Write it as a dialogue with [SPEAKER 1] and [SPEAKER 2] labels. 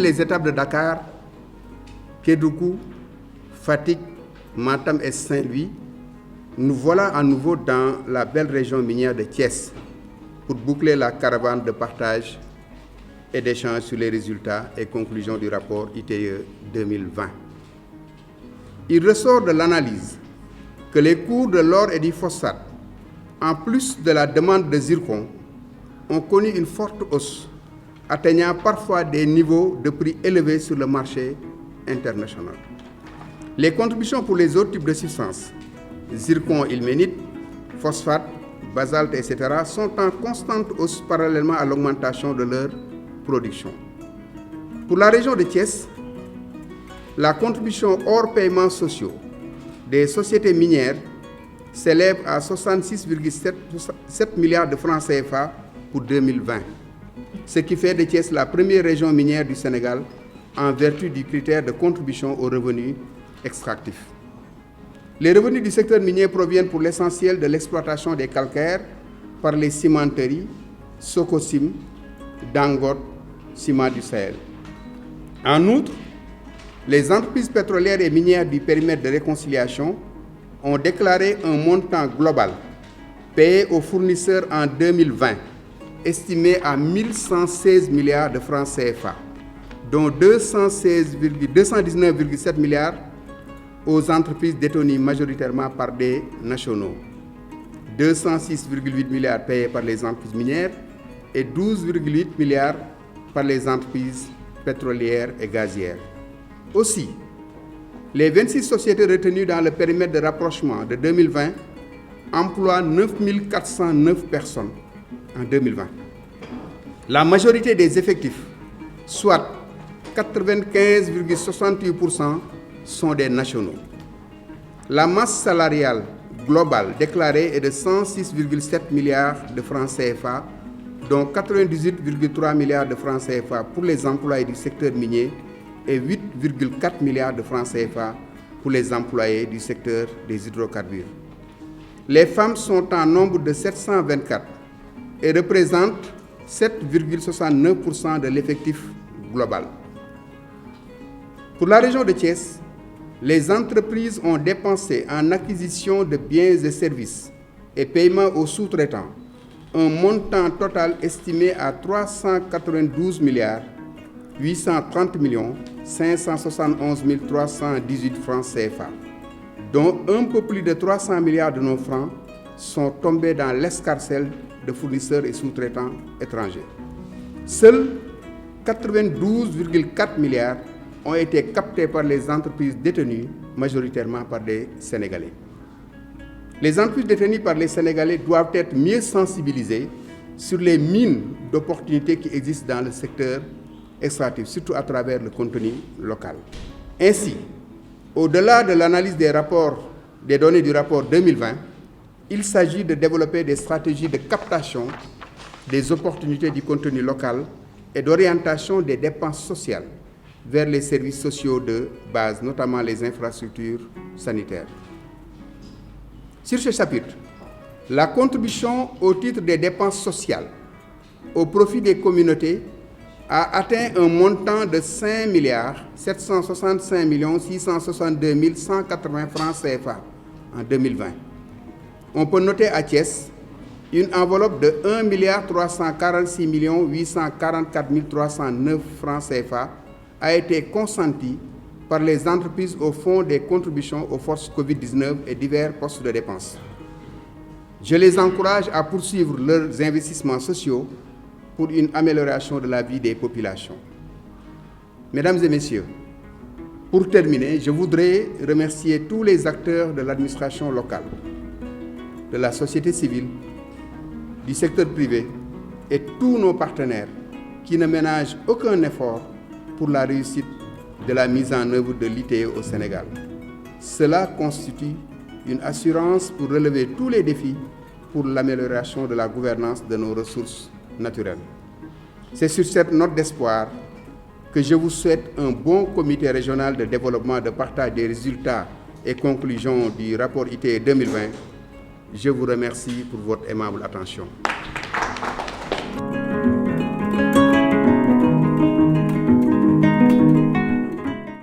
[SPEAKER 1] les étapes de Dakar, Kédougou, Fatick, Matam et Saint-Louis, nous voilà à nouveau dans la belle région minière de Thiès pour boucler la caravane de partage et d'échange sur les résultats et conclusions du rapport ITIE 2020. Il ressort de l'analyse que les cours de l'or et du phosphate, en plus de la demande de zircon, ont connu une forte hausse, atteignant parfois des niveaux de prix élevés sur le marché international. Les contributions pour les autres types de substances, zircon, ilménite, phosphate, basalte, etc., sont en constante hausse parallèlement à l'augmentation de leur production. Pour la région de Thiès, la contribution hors paiements sociaux des sociétés minières s'élève à 66,7 milliards de francs CFA pour 2020, ce qui fait de Thiès la première région minière du Sénégal en vertu du critère de contribution aux revenus extractifs. Les revenus du secteur minier proviennent pour l'essentiel de l'exploitation des calcaires par les cimenteries Sococim, Dangote, Ciments du Sahel. En outre, les entreprises pétrolières et minières du périmètre de réconciliation ont déclaré un montant global payé aux fournisseurs en 2020, estimé à 1116 milliards de francs CFA, dont 219,7 milliards aux entreprises détenues majoritairement par des nationaux, 206,8 milliards payés par les entreprises minières et 12,8 milliards par les entreprises pétrolières et gazières. Aussi, les 26 sociétés retenues dans le périmètre de rapprochement de 2020 emploient 9 409 personnes en 2020. La majorité des effectifs, soit 95,68%, sont des nationaux. La masse salariale globale déclarée est de 106,7 milliards de francs CFA, dont 98,3 milliards de francs CFA pour les employés du secteur minier et 8,4 milliards de francs CFA pour les employés du secteur des hydrocarbures. Les femmes sont en nombre de 724 et représentent 7,69% de l'effectif global. Pour la région de Thiès, les entreprises ont dépensé en acquisition de biens et services et paiement aux sous-traitants un montant total estimé à 392 milliards 830 millions 571 318 francs CFA, dont un peu plus de 300 milliards de nos francs sont tombés dans l'escarcelle de fournisseurs et sous-traitants étrangers. Seuls 92,4 milliards ont été captés par les entreprises détenues, majoritairement par des Sénégalais. Les entreprises détenues par les Sénégalais doivent être mieux sensibilisées sur les mines d'opportunités qui existent dans le secteur extractif, surtout à travers le contenu local. Ainsi, au-delà de l'analyse des données du rapport 2020, il s'agit de développer des stratégies de captation des opportunités du contenu local et d'orientation des dépenses sociales vers les services sociaux de base, notamment les infrastructures sanitaires. Sur ce chapitre, la contribution au titre des dépenses sociales au profit des communautés a atteint un montant de 5 765 662 180 francs CFA en 2020. On peut noter à Thiès une enveloppe de 1 346 844 309 francs CFA a été consentie par les entreprises au fonds des contributions aux forces Covid-19 et divers postes de dépenses. Je les encourage à poursuivre leurs investissements sociaux pour une amélioration de la vie des populations. Mesdames et messieurs, pour terminer, je voudrais remercier tous les acteurs de l'administration locale, de la société civile, du secteur privé et tous nos partenaires qui ne ménagent aucun effort pour la réussite de la mise en œuvre de l'ITIE au Sénégal. Cela constitue une assurance pour relever tous les défis pour l'amélioration de la gouvernance de nos ressources naturelles. C'est sur cette note d'espoir que je vous souhaite un bon comité régional de développement de partage des résultats et conclusions du rapport ITIE 2020. Je vous remercie pour votre aimable attention.